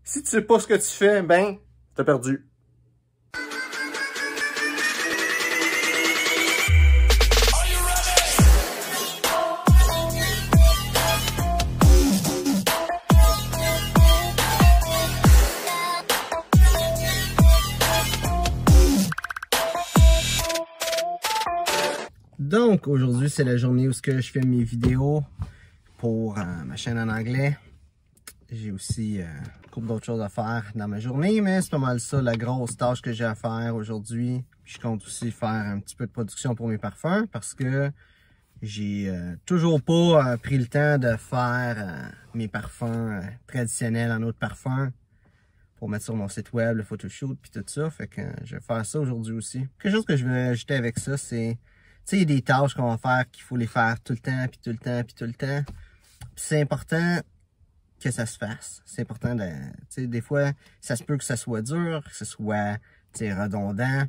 Si tu sais pas ce que tu fais, ben, t'as perdu. Donc, aujourd'hui, c'est la journée où je fais mes vidéos pour ma chaîne en anglais. J'ai aussi une couple d'autres choses à faire dans ma journée, mais c'est pas mal ça, la grosse tâche que j'ai à faire aujourd'hui. Je compte aussi faire un petit peu de production pour mes parfums parce que j'ai toujours pas pris le temps de faire mes parfums traditionnels en eau de parfum pour mettre sur mon site web, le photoshoot puis tout ça. Fait que je vais faire ça aujourd'hui aussi. Quelque chose que je vais ajouter avec ça, c'est... Tu sais, il y a des tâches qu'on va faire qu'il faut les faire tout le temps, puis tout le temps, puis tout le temps. C'est important que ça se fasse. C'est important de... Tu sais, des fois, ça se peut que ça soit dur, que ce soit, tu sais, redondant,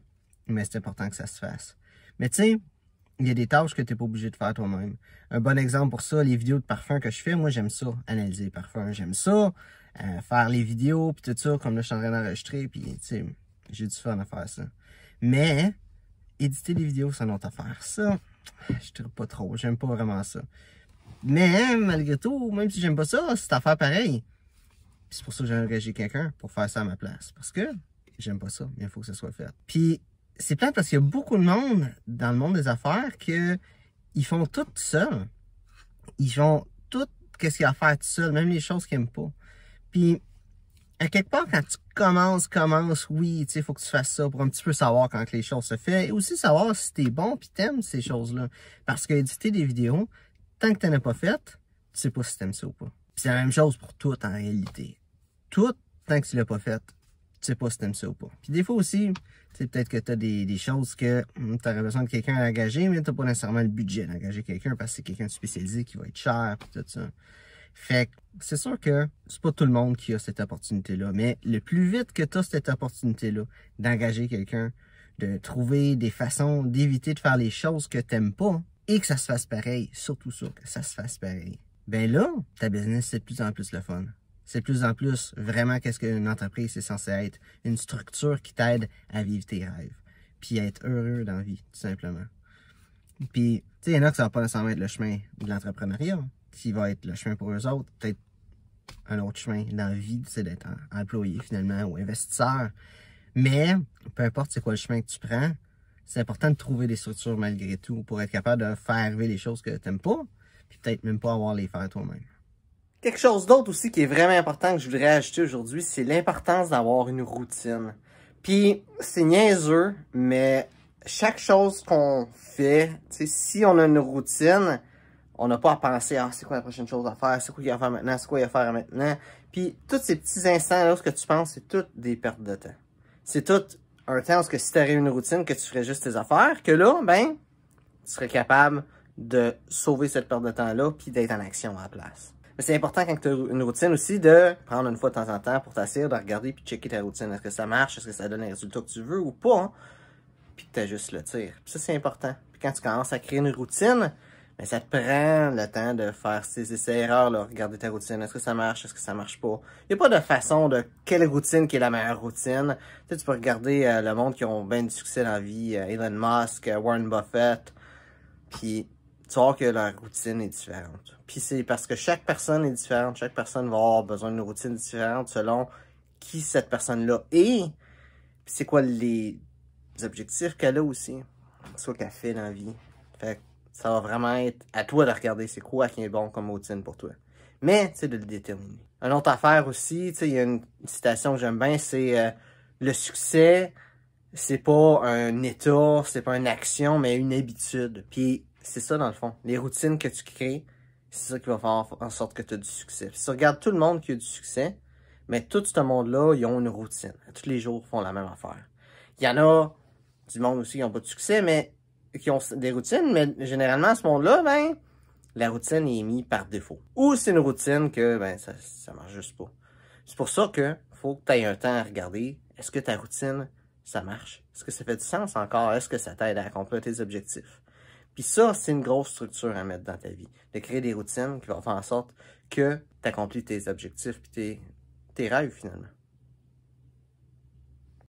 mais c'est important que ça se fasse. Mais tu sais, il y a des tâches que tu n'es pas obligé de faire toi-même. Un bon exemple pour ça, les vidéos de parfums que je fais, moi, j'aime ça, analyser les parfums. J'aime ça, faire les vidéos, puis tout ça, comme là, je suis en train d'enregistrer, puis tu sais, j'ai du fun à faire ça. Mais... éditer des vidéos, c'est une autre affaire. Ça, je ne pas trop. J'aime pas vraiment ça. Mais, malgré tout, même si j'aime pas ça, c'est à faire pareil. C'est pour ça que j'ai engagé quelqu'un pour faire ça à ma place. Parce que j'aime pas ça, mais il faut que ça soit fait. Puis, c'est plate parce qu'il y a beaucoup de monde dans le monde des affaires que ils font tout seuls. Ils font tout ce qu'il y a à faire tout seul, même les choses qu'ils n'aiment pas. Puis, à quelque part, quand tu commences, oui, tu sais, il faut que tu fasses ça pour un petit peu savoir quand les choses se font. Et aussi savoir si t'es bon pis t'aimes ces choses-là. Parce que éditer des vidéos, tant que t'en as pas fait, tu sais pas si t'aimes ça ou pas. Puis c'est la même chose pour tout en réalité. Tout, tant que tu l'as pas fait, tu sais pas si t'aimes ça ou pas. Puis des fois aussi, tu sais, peut-être que t'as des choses que t'aurais besoin de quelqu'un à engager, mais t'as pas nécessairement le budget d'engager quelqu'un parce que c'est quelqu'un de spécialisé qui va être cher pis tout ça. Fait que c'est sûr que c'est pas tout le monde qui a cette opportunité-là, mais le plus vite que tu as cette opportunité-là d'engager quelqu'un, de trouver des façons d'éviter de faire les choses que t'aimes pas et que ça se fasse pareil, surtout ça, que ça se fasse pareil, ben là, ta business, c'est de plus en plus le fun. C'est de plus en plus vraiment qu'est-ce qu'une entreprise est censée être. Une structure qui t'aide à vivre tes rêves, puis à être heureux dans la vie, tout simplement. Puis, tu sais, il y en a que ça va pas nécessairement être le chemin de l'entrepreneuriat, qui va être le chemin pour eux autres, peut-être un autre chemin dans la vie, c'est d'être employé finalement ou investisseur. Mais peu importe c'est quoi le chemin que tu prends, c'est important de trouver des structures malgré tout pour être capable de faire arriver les choses que tu n'aimes pas, puis peut-être même pas avoir les faire toi-même. Quelque chose d'autre aussi qui est vraiment important que je voudrais ajouter aujourd'hui, c'est l'importance d'avoir une routine. Puis c'est niaiseux, mais chaque chose qu'on fait, si on a une routine, on n'a pas à penser, ah, c'est quoi la prochaine chose à faire, c'est quoi qu'il y a à faire maintenant, c'est quoi il y a à faire maintenant. Puis, tous ces petits instants-là, ce que tu penses, c'est toutes des pertes de temps. C'est tout un temps où si tu aurais une routine, que tu ferais juste tes affaires, que là, ben, tu serais capable de sauver cette perte de temps-là, puis d'être en action à la place. Mais c'est important quand tu as une routine aussi de prendre une fois de temps en temps pour t'asseoir, de regarder puis checker ta routine. Est-ce que ça marche? Est-ce que ça donne les résultats que tu veux ou pas? Hein? Puis que tu ajustes le tir. Puis ça, c'est important. Puis quand tu commences à créer une routine, mais ça te prend le temps de faire ces essais-erreurs, là, regarder ta routine. Est-ce que ça marche? Est-ce que ça marche pas? Il n'y a pas de façon de quelle routine qui est la meilleure routine. Tu sais, tu peux regarder le monde qui ont bien du succès dans la vie, Elon Musk, Warren Buffett, puis tu vas voir que leur routine est différente. Puis c'est parce que chaque personne est différente, chaque personne va avoir besoin d'une routine différente selon qui cette personne-là est, puis c'est quoi les objectifs qu'elle a aussi, c'est quoi qu'elle fait dans la vie. Fait que ça va vraiment être à toi de regarder c'est quoi qui est bon comme routine pour toi. Mais, tu sais, de le déterminer. Une autre affaire aussi, tu sais, il y a une citation que j'aime bien, c'est le succès, c'est pas un état, c'est pas une action, mais une habitude. Puis, c'est ça dans le fond. Les routines que tu crées, c'est ça qui va faire en sorte que tu as du succès. Puis, si tu regardes tout le monde qui a du succès, mais tout ce monde-là, ils ont une routine. Tous les jours, ils font la même affaire. Il y en a du monde aussi qui n'ont pas de succès, mais qui ont des routines, mais généralement, ce monde-là, ben, la routine est mise par défaut. Ou c'est une routine que, ben, ça marche juste pas. C'est pour ça que faut que tu aies un temps à regarder. Est-ce que ta routine, ça marche? Est-ce que ça fait du sens encore? Est-ce que ça t'aide à accomplir tes objectifs? Puis ça, c'est une grosse structure à mettre dans ta vie. De créer des routines qui vont faire en sorte que tu accomplis tes objectifs puis tes rêves finalement.